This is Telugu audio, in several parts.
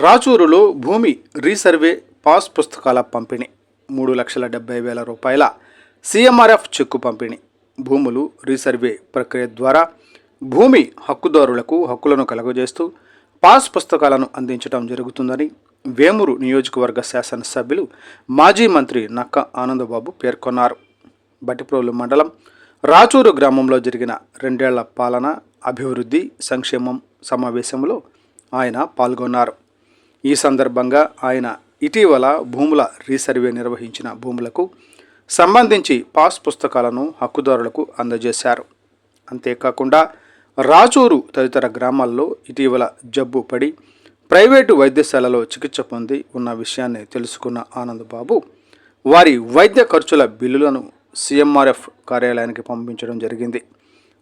రాచూరులో భూమి రీసర్వే పాస్ పుస్తకాల పంపిణీ 3,70,000 రూపాయల సీఎంఆర్ఎఫ్ చెక్కు పంపిణీ. భూములు రీసర్వే ప్రక్రియ ద్వారా భూమి హక్కుదారులకు హక్కులను కలుగజేస్తూ పాస్ పుస్తకాలను అందించడం జరుగుతుందని వేమూరు నియోజకవర్గ శాసనసభ్యులు మాజీ మంత్రి నక్క ఆనందబాబు పేర్కొన్నారు. బట్టిప్రోలు మండలం రాచూరు గ్రామంలో జరిగిన 2 ఏళ్ల పాలన, అభివృద్ధి, సంక్షేమం సమావేశంలో ఆయన పాల్గొన్నారు. ఈ సందర్భంగా ఆయన ఇటీవల భూముల రీసర్వే నిర్వహించిన భూములకు సంబంధించి పాస్ పుస్తకాలను హక్కుదారులకు అందజేశారు. అంతేకాకుండా రాచూరు తదితర గ్రామాల్లో ఇటీవల జబ్బు పడి ప్రైవేటు వైద్యశాలలో చికిత్స పొంది ఉన్న విషయాన్ని తెలుసుకున్న ఆనందబాబు వారి వైద్య ఖర్చుల బిల్లులను సీఎంఆర్ఎఫ్ కార్యాలయానికి పంపించడం జరిగింది.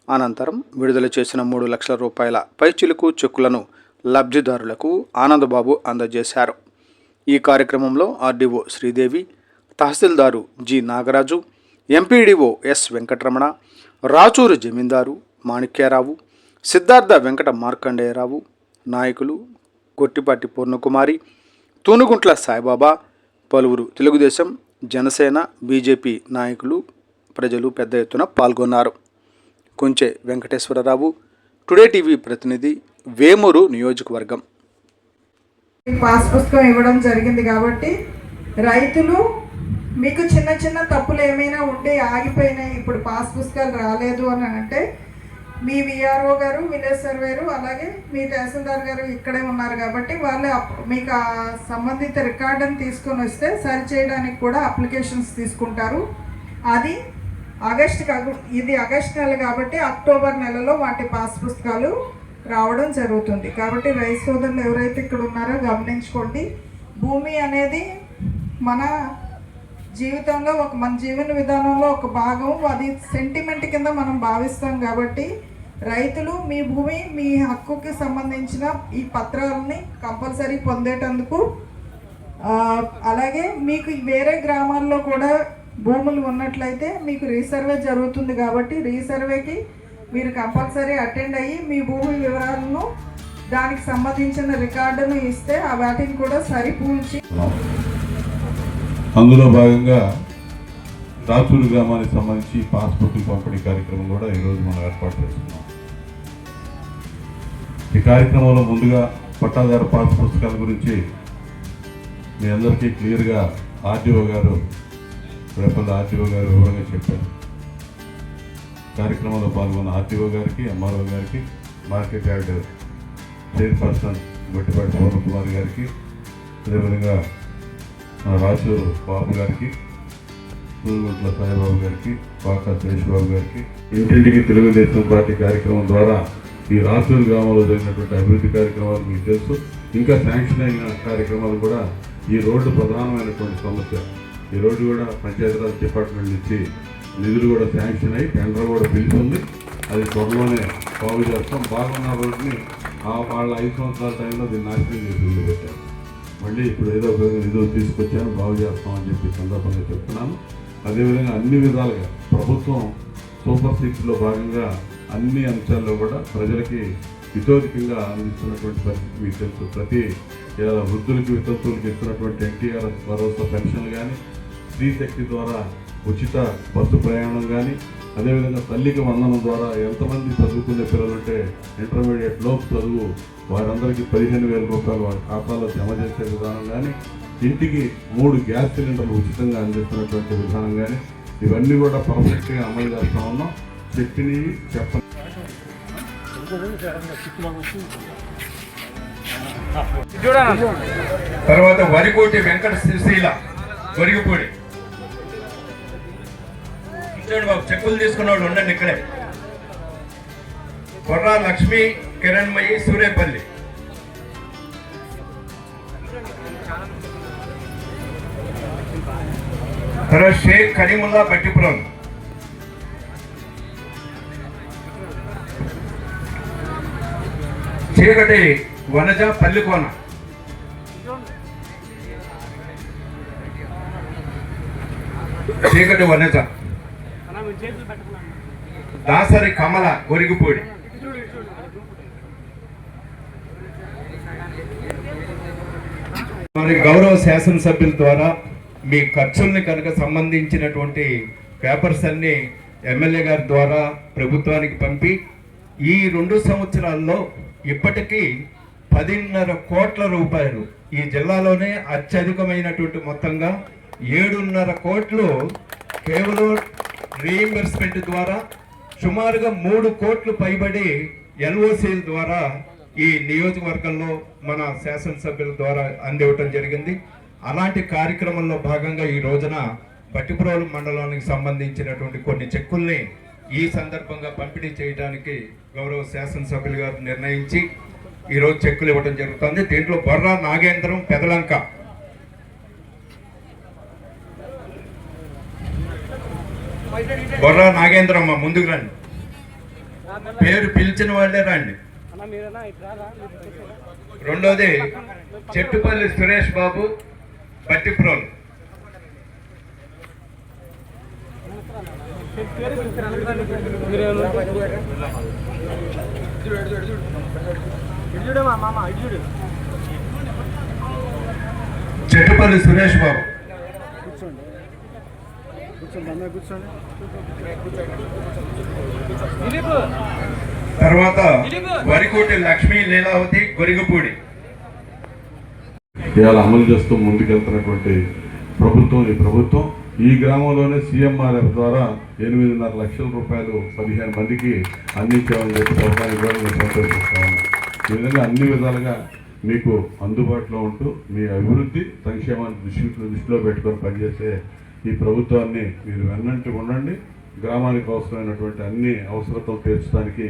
అనంతరం విడుదల చేసిన 3 లక్షల రూపాయల పైచిలుకు చెక్కులను లబ్ధిదారులకు ఆనందబాబు అందజేశారు. ఈ కార్యక్రమంలో ఆర్డీఓ శ్రీదేవి, తహసీల్దారు G Nagaraju, MPDO S Venkataramana, Rachuru జమీందారు మాణిక్యారావు, సిద్ధార్థ వెంకట మార్కండేయరావు, నాయకులు గొట్టిపాటి పూర్ణకుమారి, తూనుగుంట్ల సాయిబాబా, పలువురు తెలుగుదేశం, జనసేన, బీజేపీ నాయకులు, ప్రజలు పెద్ద ఎత్తున పాల్గొన్నారు. కొంచె వెంకటేశ్వరరావు, టుడే టీవీ ప్రతినిధి, వేమూరు నియోజకవర్గం. పాస్ పుస్తకం ఇవ్వడం జరిగింది కాబట్టి రైతులు మీకు చిన్న చిన్న తప్పులు ఏమైనా ఉండి ఆగిపోయినాయి, ఇప్పుడు పాస్ పుస్తకాలు రాలేదు అని అంటే మీ విఆర్ఓ గారు, విలేజ్ సర్వేరు, అలాగే మీ తహసీల్దార్ గారు ఇక్కడే ఉన్నారు కాబట్టి వాళ్ళు మీకు ఆ సంబంధిత రికార్డుని తీసుకొని వస్తే సరి చేయడానికి కూడా అప్లికేషన్స్ తీసుకుంటారు. అది ఇది ఆగస్ట్ నెల కాబట్టి అక్టోబర్ నెలలో వాటి పాస్ పుస్తకాలు రావడం జరుగుతుంది. కాబట్టి రైతు సోదరులు ఎవరైతే ఇక్కడ ఉన్నారో గమనించుకోండి. భూమి అనేది మన జీవితంలో మన జీవన విధానంలో ఒక భాగం, అది సెంటిమెంట్ కింద మనం భావిస్తాం. కాబట్టి రైతులు మీ భూమి, మీ హక్కుకి సంబంధించిన ఈ పత్రాలని కంపల్సరీ పొందేటందుకు, అలాగే మీకు వేరే గ్రామాల్లో కూడా భూములు ఉన్నట్లయితే మీకు రీసర్వే జరుగుతుంది కాబట్టి రీసర్వేకి మీరు కంపల్సరీ అటెండ్ అయ్యి మీ భూమి వివరాలను, దానికి సంబంధించిన రికార్డును ఇస్తే ఆ వాటిని కూడా సరిపూల్చి, అందులో భాగంగా రాచూరు గ్రామానికి సంబంధించి పాస్బుక్ పంపిణీ కార్యక్రమం కూడా ఈరోజు మనం ఏర్పాటు చేస్తున్నాం. ఈ కార్యక్రమంలో ముందుగా పట్టాదారు పాస్ పుస్తకాల గురించి మీ అందరికీ క్లియర్గా ఆర్డీఓ గారు వివరంగా చెప్పారు. కార్యక్రమంలో పాల్గొన్న ఆర్టీఓ గారికి, ఎంఆర్ఓ గారికి, market yard chairperson Gottipati Purnakumari గారికి, అదేవిధంగా రాచూరు బాబు గారికి, తూనుగుంట్ల సాయిబాబు గారికి, పాకా శేషబాబు గారికి, ఇంటింటికి తెలుగుదేశం పార్టీ కార్యక్రమం ద్వారా ఈ రాచూరు గ్రామంలో జరిగినటువంటి అభివృద్ధి కార్యక్రమాలు మీకు తెలుసు. ఇంకా శాంక్షన్ అయిన కార్యక్రమాలు కూడా, ఈ రోడ్డు ప్రధానమైనటువంటి సమస్య. ఈ రోడ్డు కూడా పంచాయతీరాజ్ డిపార్ట్మెంట్ నుంచి నిధులు కూడా శాంక్షన్ అయ్యి టెండర్ కూడా పిలుస్తుంది. అది త్వరలోనే బాగు చేస్తాం. బాగున్న రోడ్ని వాళ్ళ 5 సంవత్సరాల టైంలో దీన్ని నాశనం చేసి వదిలిపెట్టారు. మళ్ళీ ఇప్పుడు ఏదో ఒక నిధులు తీసుకొచ్చాను, బాగు చేస్తామని చెప్పి సందర్భంగా చెప్తున్నాను. అదేవిధంగా అన్ని విధాలుగా ప్రభుత్వం సూపర్ 6లో భాగంగా అన్ని అంశాల్లో కూడా ప్రజలకి హితోధికంగా అందిస్తున్నటువంటి పరిస్థితి మీకు తెలుసు. ప్రతి వృద్ధులకి, వితంతువులకి ఇస్తున్నటువంటి ఎన్టీఆర్ భరోసా పెన్షన్లు కానీ, స్త్రీ శక్తి ద్వారా ఉచిత బస్సు ప్రయాణం కానీ, అదేవిధంగా తల్లికి వందనం ద్వారా ఎంతమంది చదువుకునే పిల్లలుంటే ఇంటర్మీడియట్ లోపు చదువు వారందరికీ 15,000 రూపాయలు వారి ఖాతాలో జమ చేసే విధానం కానీ, ఇంటికి 3 గ్యాస్ సిలిండర్లు ఉచితంగా అందిస్తున్నటువంటి విధానం కానీ, ఇవన్నీ కూడా పర్ఫెక్ట్గా అమలు చేస్తూ ఉన్నాం. చెప్పినవి చెప్పండి. తర్వాత వరికోటి వెంకట శ్రీశైల వరిగిపూడి బాబు, చెక్కులు తీసుకున్న వాళ్ళు ఉండండి ఇక్కడే. కొర్రా లక్ష్మి కిరణ్మయి సూర్యపల్లి, తర్వాత షేక్ కరీముల్లా బట్టిపురం, చీకటి వనజ పల్లికోన, చీకటి వనజ, దాసరి కమల ఒరిగిపూడి, మరి గౌరవ శాసనసభ్యుల ద్వారా మీ ఖర్చుల్ని కనుక సంబంధించినటువంటి పేపర్స్ అన్ని ఎమ్మెల్యే గారి ద్వారా ప్రభుత్వానికి పంపి ఈ 2 సంవత్సరాల్లో ఇప్పటికీ 10.5 కోట్ల రూపాయలు ఈ జిల్లాలోనే అత్యధికమైనటువంటి మొత్తంగా 7.5 కోట్లు కేవలం రీఇంబర్స్మెంట్ ద్వారా సుమారుగా 3 కోట్లు పైబడి ఎల్ఓసీల ద్వారా ఈ నియోజకవర్గంలో మన శాసనసభ్యుల ద్వారా అందివ్వటం జరిగింది. అలాంటి కార్యక్రమంలో భాగంగా ఈ రోజున పట్టిప్రోలు మండలానికి సంబంధించినటువంటి కొన్ని చెక్కుల్ని ఈ సందర్భంగా పంపిణీ చేయడానికి గౌరవ శాసనసభ్యులు గారు నిర్ణయించి ఈరోజు చెక్కులు ఇవ్వడం జరుగుతుంది. దీంట్లో బొర్రా నాగేంద్రం పెదలంక, బొర్రా నాగేంద్రమ్మ ముందుకు రండి, పేరు పిలిచిన వాళ్ళే రండి. రెండోది చెట్టుపల్లి సురేష్ బాబు పట్టిప్రోలు, చెట్టుపల్లి సురేష్ బాబు, తర్వాత వరికోటి లక్ష్మీ లీలావతి గొరిగపూడి. ఇవాళ అమలు చేస్తూ ముందుకెళ్తున్నటువంటి ప్రభుత్వం ఈ ప్రభుత్వం ఈ గ్రామంలోనే సీఎంఆర్ఎఫ్ ద్వారా 8.5 లక్షల రూపాయలు 15 మందికి అందించామని చెప్పి ప్రభుత్వానికి కూడా నేను సంతోషిస్తా ఉన్నాను. ఈ విధంగా అన్ని విధాలుగా మీకు అందుబాటులో ఉంటూ మీ అభివృద్ధి సంక్షేమాన్ని దృష్టిలో పెట్టుకొని పనిచేసే ఈ ప్రభుత్వాన్ని మీరు వెన్నంటి ఉండండి. గ్రామానికి అవసరమైనటువంటి అన్ని అవసరతలు తీర్చడానికి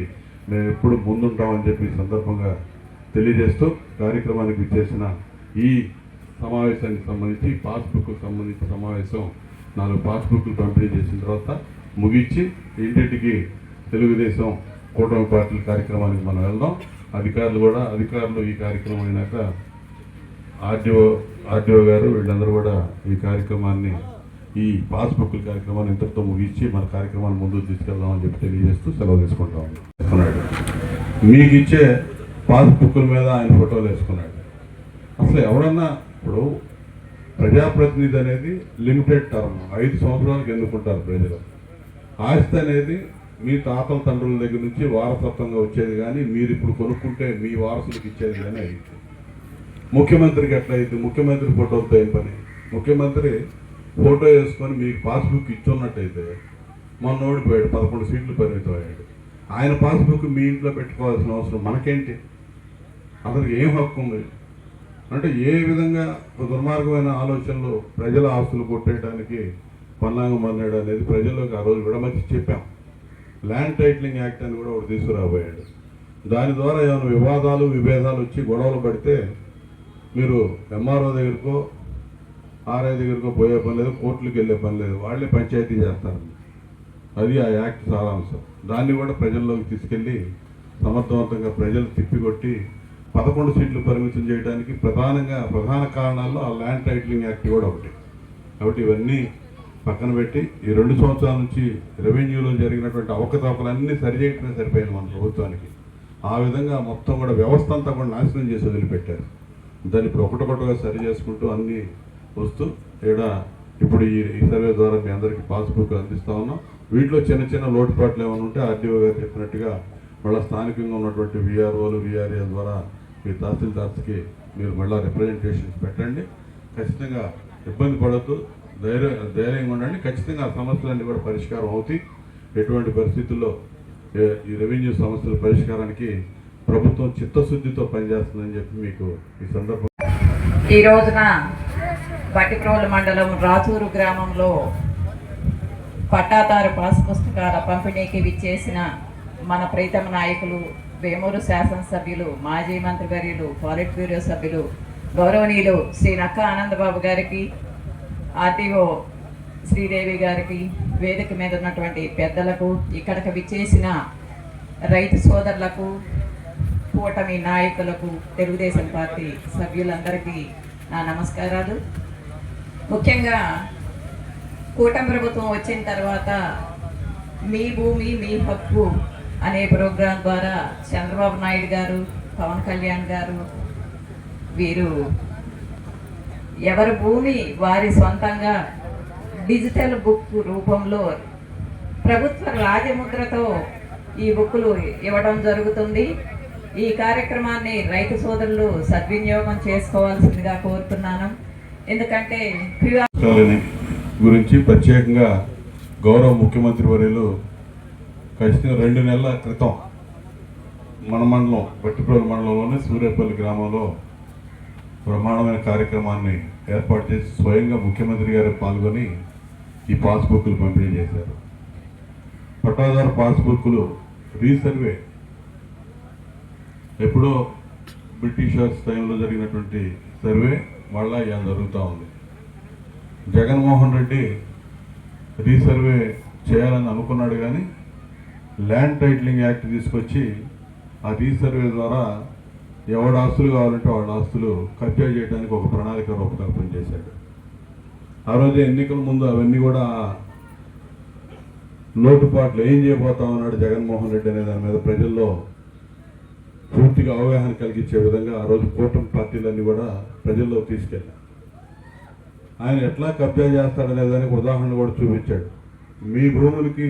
మేము ఎప్పుడు ముందుంటామని చెప్పి ఈ సందర్భంగా తెలియజేస్తూ కార్యక్రమానికి విచ్చేసిన ఈ సమావేశానికి సంబంధించి పాస్బుక్కు సంబంధించిన సమావేశం 4 పాస్బుక్లు పంపిణీ చేసిన తర్వాత ముగించి ఇంటింటికి తెలుగుదేశం కూటమి పార్టీల కార్యక్రమానికి మనం వెళ్దాం. అధికారులు ఈ కార్యక్రమం అయినాక ఆర్డీఓ గారు వీళ్ళందరూ కూడా ఈ కార్యక్రమాన్ని ఈ పాస్బుక్ల కార్యక్రమాన్ని ఇంతటితో ముగించి మన కార్యక్రమాన్ని ముందుకు తీసుకెళ్దామని చెప్పి తెలియజేస్తూ సెలవు తీసుకుంటాం. మీకు ఇచ్చే పాస్బుక్ల మీద ఆయన ఫోటోలు వేసుకున్నాడు. అసలు ఎవరన్నా ఇప్పుడు ప్రజాప్రతినిధి అనేది లిమిటెడ్ టర్మ్ 5 సంవత్సరాలకు ఎన్నుకుంటారు ప్రజలు. ఆస్తి అనేది మీ తాతల తండ్రుల దగ్గర నుంచి వారసత్వంగా వచ్చేది, కానీ మీరు ఇప్పుడు కొనుక్కుంటే మీ వారసులకు ఇచ్చేది కానీ అయింది. ముఖ్యమంత్రికి ఎట్లా అయింది? ముఖ్యమంత్రి ఫోటోలతో ఏం పని? ముఖ్యమంత్రి ఫోటో వేసుకొని మీకు పాస్బుక్ ఇచ్చున్నట్టయితే మొన్న ఓడిపోయాడు, 11 సీట్లు పరిమితం అయ్యాడు. ఆయన పాస్బుక్ మీ ఇంట్లో పెట్టుకోవాల్సిన అవసరం మనకేంటి? అతనికి ఏం హక్కు ఉంది? అంటే ఏ విధంగా దుర్మార్గమైన ఆలోచనలు ప్రజల ఆస్తులు కొట్టేయడానికి పన్నాగం అన్నాడు అనేది ప్రజల్లోకి ఆ రోజు విడమర్చి చెప్పాం. ల్యాండ్ టైటిలింగ్ యాక్ట్ అని కూడా ఒకటి తీసుకురాబోయాడు. దాని ద్వారా ఏమైనా విభేదాలు వచ్చి గొడవలు పడితే మీరు ఎంఆర్ఓ దగ్గరకో ఆర్ఐ దగ్గరకో పోయే పని లేదు, కోర్టులకు వెళ్ళే పని లేదు, వాళ్ళే పంచాయతీ చేస్తారు. అది ఆ యాక్ట్ సారాంశం. దాన్ని కూడా ప్రజల్లోకి తీసుకెళ్ళి సమర్థవంతంగా ప్రజలు తిప్పికొట్టి 11 సీట్లు పరిమితం చేయడానికి ప్రధాన కారణాల్లో ఆ ల్యాండ్ టైటిలింగ్ యాక్ట్ కూడా ఒకటి. కాబట్టి ఇవన్నీ పక్కన పెట్టి ఈ 2 సంవత్సరాల నుంచి రెవెన్యూలో జరిగినటువంటి అవకతవకలన్నీ సరిచేయటమే సరిపోయింది మన ప్రభుత్వానికి. ఆ విధంగా మొత్తం కూడా వ్యవస్థ అంతా కూడా నాశనం చేసి వదిలిపెట్టారు. దాన్ని ఇప్పుడు ఒకటొకటిగా సరి చేసుకుంటూ అన్నీ వస్తూ ఇప్పుడు ఈ సర్వే ద్వారా మీ అందరికీ పాస్బుక్ అందిస్తూ ఉన్నాం. వీటిలో చిన్న లోటుపాట్లు ఏమైనా ఉంటే ఆర్డీఓ గారు చెప్పినట్టుగా మళ్ళీ స్థానికంగా ఉన్నటువంటి వీఆర్ఓలు వీఆర్ఏ ద్వారా మీ తహసీల్దార్స్కి మీరు మళ్ళీ రిప్రజెంటేషన్స్ పెట్టండి. ఖచ్చితంగా ఇబ్బంది పడద్దు, ధైర్యంగా ఉండండి. ఖచ్చితంగా ఆ సమస్యలన్నీ కూడా పరిష్కారం అవుతాయి. ఎటువంటి పరిస్థితుల్లో ఈ రెవెన్యూ సమస్యల పరిష్కారానికి ప్రభుత్వం చిత్తశుద్ధితో పనిచేస్తుందని చెప్పి మీకు ఈ సందర్భంగా ఈ రోజున పట్టిప్రోలు మండలం రాచూరు గ్రామంలో పట్టాదారు పాస్ పుస్తకాల పంపిణీకి విచ్చేసిన మన ప్రీతమ నాయకులు వేమూరు శాసనసభ్యులు మాజీ మంత్రివర్యులు పాలిట్ బ్యూరో సభ్యులు గౌరవనీయులు శ్రీ నక్క ఆనందబాబు గారికి, ఆర్టీఓ శ్రీదేవి గారికి, వేదిక మీద ఉన్నటువంటి పెద్దలకు, ఇక్కడికి విచ్చేసిన రైతు సోదరులకు, కూటమి నాయకులకు, తెలుగుదేశం పార్టీ సభ్యులందరికీ నా నమస్కారాలు. ముఖ్యంగా కూటమి ప్రభుత్వం వచ్చిన తర్వాత మీ భూమి మీ హక్కు అనే ప్రోగ్రాం ద్వారా చంద్రబాబు నాయుడు గారు, పవన్ కళ్యాణ్ గారు వీరు ఎవరి భూమి వారి సొంతంగా డిజిటల్ బుక్ రూపంలో ప్రభుత్వ రాజముద్రతో ఈ బుక్కులు ఇవ్వడం జరుగుతుంది. ఈ కార్యక్రమాన్ని రైతు సోదరులు సద్వినియోగం చేసుకోవాల్సిందిగా కోరుతున్నాను. ఎందుకంటే కాలనీ గురించి ప్రత్యేకంగా గౌరవ ముఖ్యమంత్రి వర్యులు ఖచ్చితంగా 2 నెలల క్రితం మన మండలం బట్టిప్రోలు మండలంలోని సూర్యాపల్లి గ్రామంలో బ్రహ్మాండమైన కార్యక్రమాన్ని ఏర్పాటు చేసి స్వయంగా ముఖ్యమంత్రి గారు పాల్గొని ఈ పాస్బుక్లు పంపిణీ చేశారు. పట్టాదారు పాస్బుక్లు రీసర్వే ఎప్పుడో బ్రిటిషర్స్ టైంలో జరిగినటువంటి సర్వే మళ్ళా ఇలా జరుగుతూ ఉంది. జగన్మోహన్ రెడ్డి రీసర్వే చేయాలని అనుకున్నాడు, కానీ ల్యాండ్ టైటిలింగ్ యాక్ట్ తీసుకొచ్చి ఆ రీసర్వే ద్వారా ఎవడ ఆస్తులు కావాలంటే వాళ్ళ ఆస్తులు కబ్జా చేయడానికి ఒక ప్రణాళిక రూపకల్పన చేశాడు. ఆ రోజు ఎన్నికల ముందు అవన్నీ కూడా లోటుపాట్లు ఏం చేయబోతా ఉన్నాడు జగన్మోహన్ రెడ్డి అనే దాని మీద ప్రజల్లో పూర్తిగా అవగాహన కలిగించే విధంగా ఆ రోజు కూటమి పార్టీలన్నీ కూడా ప్రజల్లో తీసుకెళ్ళారు. ఆయన ఎట్లా కబ్జా చేస్తాడనే దానికి ఉదాహరణ కూడా చూపించాడు. మీ భూములకి